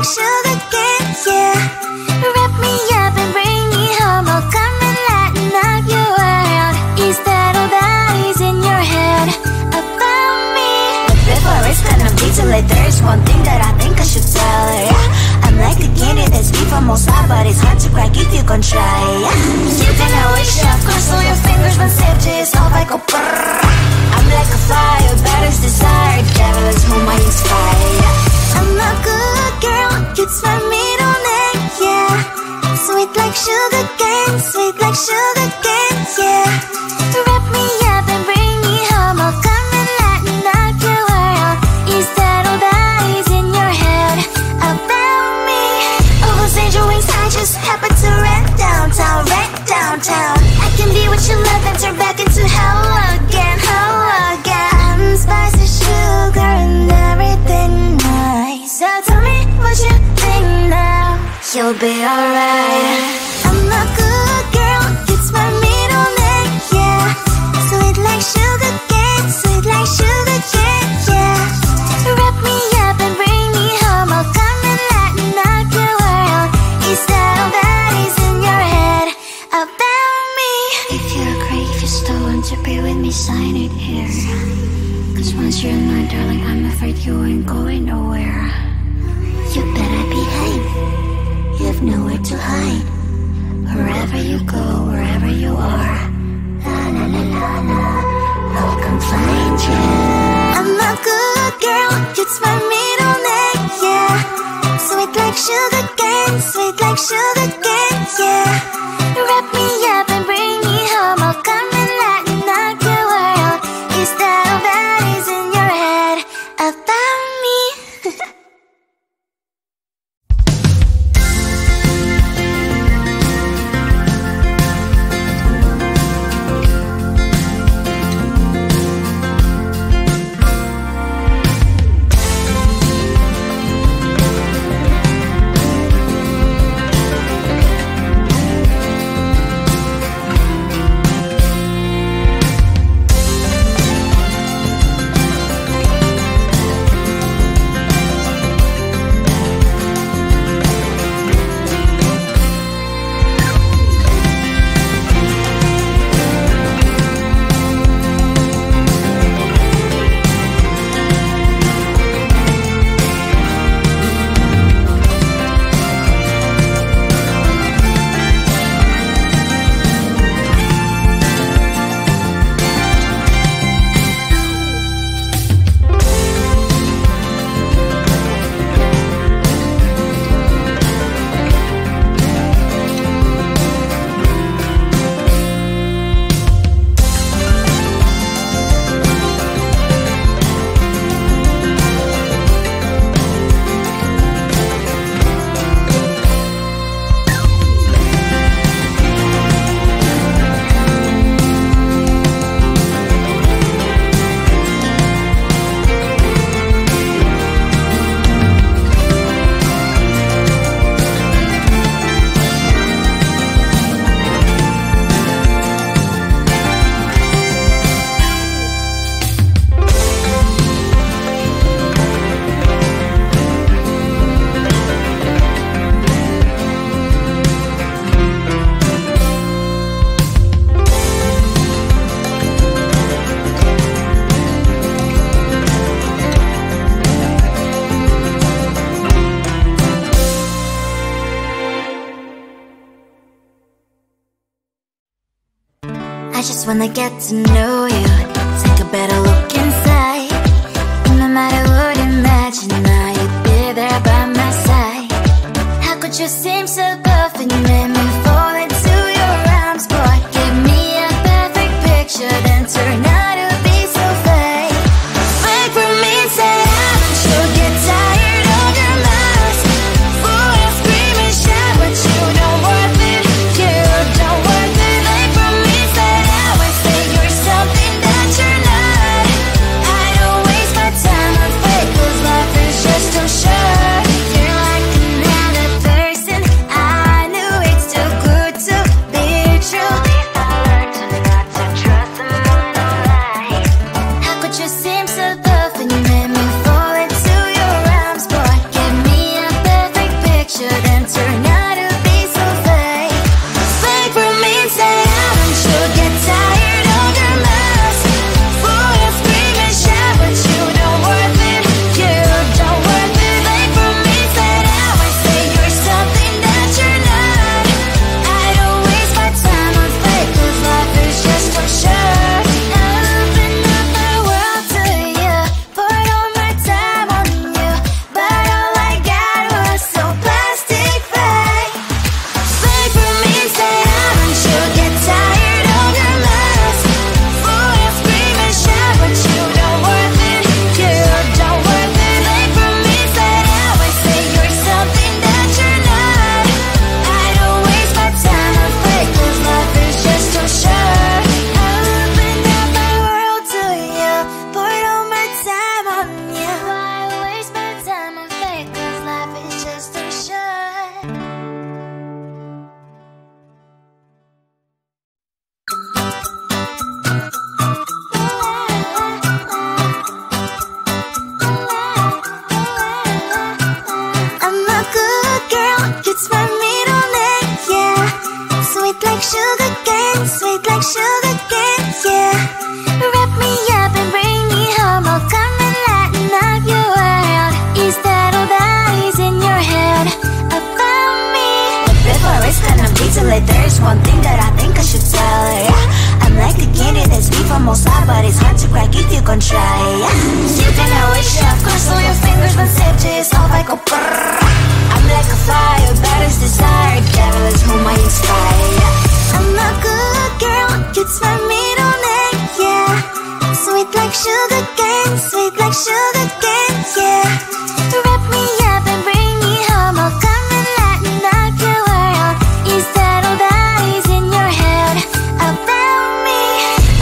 sugar cane, yeah. Wrap me up and bring me home. I'll come and lighten up your world. Is that all that is in your head about me? But before it's gonna be too late, there's one thing that I think I should tell her, yeah. I'm like a candy that's deep from most high, but it's hard to crack if you can try, yeah. You can wish up, cross all your fingers when safety is off, I go brrrr. I'm like a fire, battles desire, devil is whom I inspire, yeah. I'm a good girl, it's my middle name, yeah. Sweet like sugar cane, sweet like sugar cane, yeah. Wrap me up and bring me home. I'll come and lighten up your world. Is that all that is in your head about me? Almost angel wings, I just happen to rent downtown, I can be what you love and turn back into hell again, I'm spicy sugar and everything nice. So tell me what you think now. You'll be alright. I'm a good girl, it's my middle name, yeah. Sweet like sugar cane, sweet like sugar cane, yeah. Wrap me up and bring me home. I'll come and lighten up your world. Is that all that is in your head about me? If you're great, if you still want to be with me, sign it here. Cause once you're mine, darling, I'm afraid you ain't going nowhere. You better behave, you have nowhere to hide. Wherever you go, wherever you are, la la la la la, I'll come find you. I'm a good girl, it's my middle name, yeah. Sweet like sugar cane, sweet like sugar cane, yeah. Wrap me up and bring me home. I'll come and lighten up your world. Is that all that is in your head about me? I just wanna get to know you, take a better look inside. No matter what, imagine now you'd be there by my side. How could you seem so perfect, you made me fall into your arms, boy. Give me a perfect picture, then turn out to be so fake. Wait for me, say haven't you get tired of your mouth? Fool and scream and shout, but you don't worth it, you don't worth it. Wait for me, say I would say you're something that you're not. if you can try. You can always shove, cross all your fingers when safety is off. I go brrrr. I'm like a fire, that is desire. Devil is whom I inspire. I'm a good girl, it's my middle name, yeah. Sweet like sugar cane, sweet like sugar cane, yeah. Wrap me up and bring me home, I'll come and lighten up your world. Is that all that is in your head about me?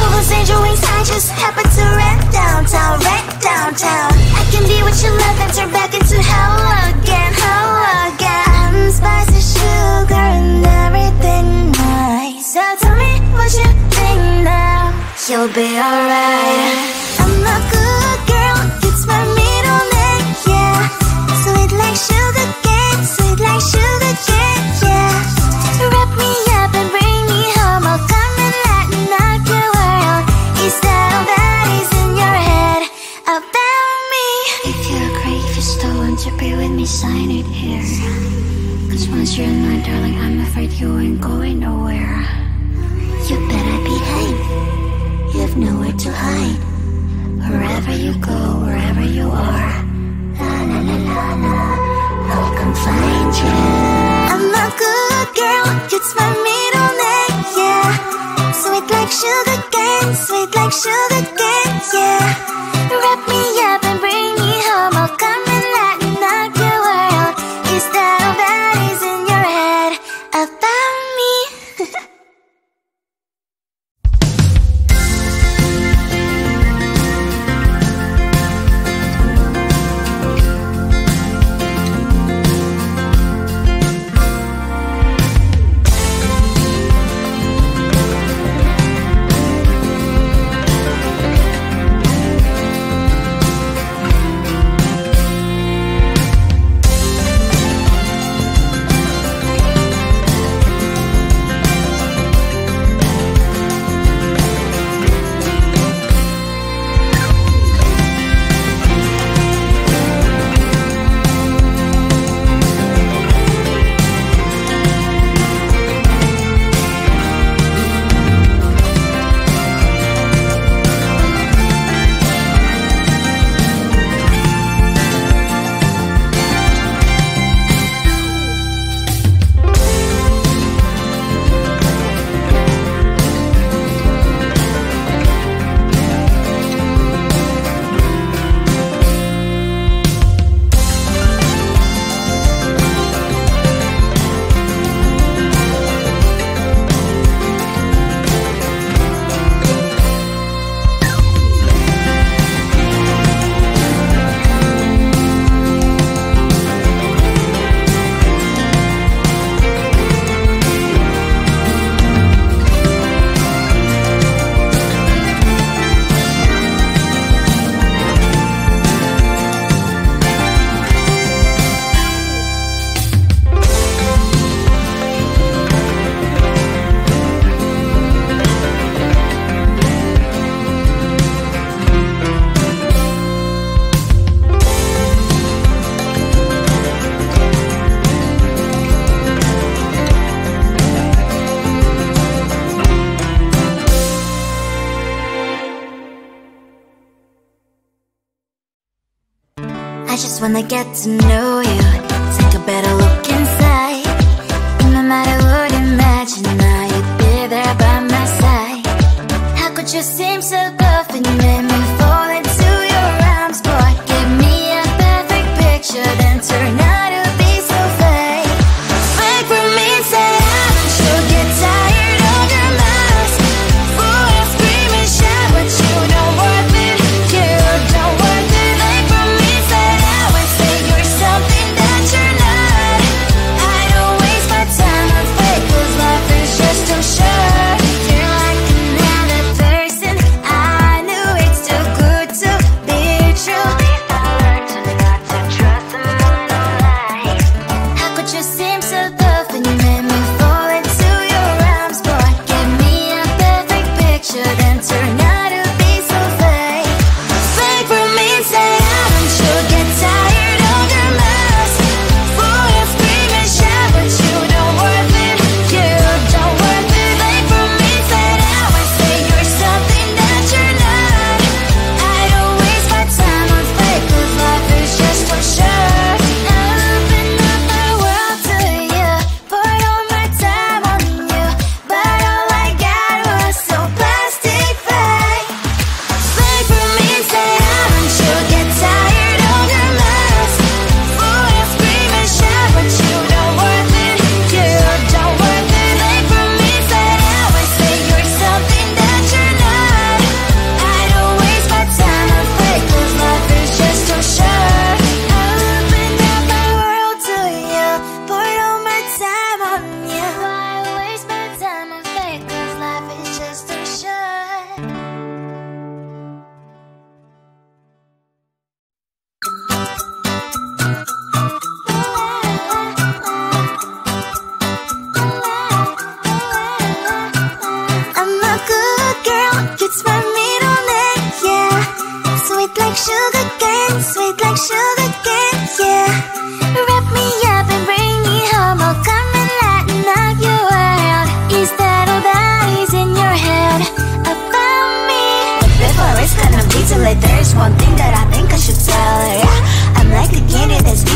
Oh, those angel wings, I just happen to rent downtown, rent downtown. I can be what you love and turn back into hell again, hell again. Spicy sugar and everything nice. So tell me what you think now, you'll be alright. I'm a good girl, it's my middle name, yeah. Sweet like sugar cane, sweet like sugar cane, yeah. Wrap me up and bring me home, I'll come and lighten up your world. Is that all that is in your head about me? If you agree, if you're still want to be with me, sign it here. Cause once you're in my darling, I'm afraid you ain't going nowhere. You better behave, you have nowhere to hide. Wherever you go, wherever you are, la la la la la, I'll come find you. I'm a good girl, it's my middle name, yeah. Sweet like sugar cane, sweet like sugar cane, yeah. Wrap me up and bring me home, I'll come and lighten up your world. Is that all that is in your head about me? I just wanna get to know you, take a better look inside. No matter what, imagine now you'd be there by my side. How could you seem so perfect, make me fall into your arms, boy? Give me a perfect picture, then turn out to be so fake. Fake for me, say haven't you get tired of your lies? Fool and scream and shout, but you don't worth it, you don't worth it. Fake for me, say I would say you're something that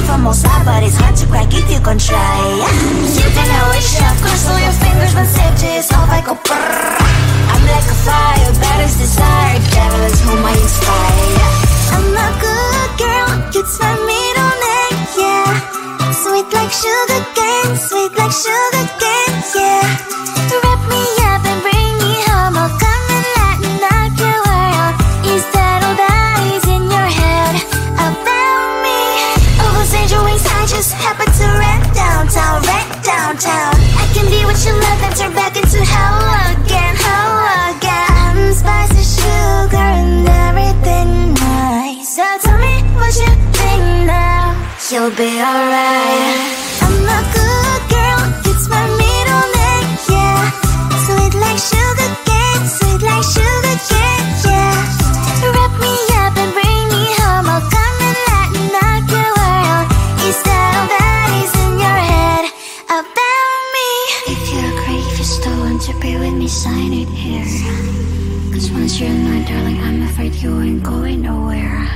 from all sides, but it's hard to crack if you can try. You can always shove, cross all your fingers when safety is off, I go brrrr. I'm like a fire, battles desire, devil is whom I inspire. I'm a good girl, it's my middle name, yeah. Sweet like sugar cane, sweet like sugar cane, yeah. Wrap me up and bring me home, I'll come and lighten up your world. Is that all that is in your head about me? All those angel wings I just happen to rent downtown, rent downtown. I can be what you love and turn back into hell again, hell again. I'm spicy sugar and everything nice. So tell me what you think now, you'll be alright. I'm a good girl, it's my middle name, yeah. Sweet like sugar cane, sweet like sugar cane, yeah. Wrap me up and bring me home, I'll come and lighten up your world. Is that all that is in your head about me? If you agree, if you still want to be with me, sign it here. Cause once you're mine, darling, I'm afraid you ain't going nowhere.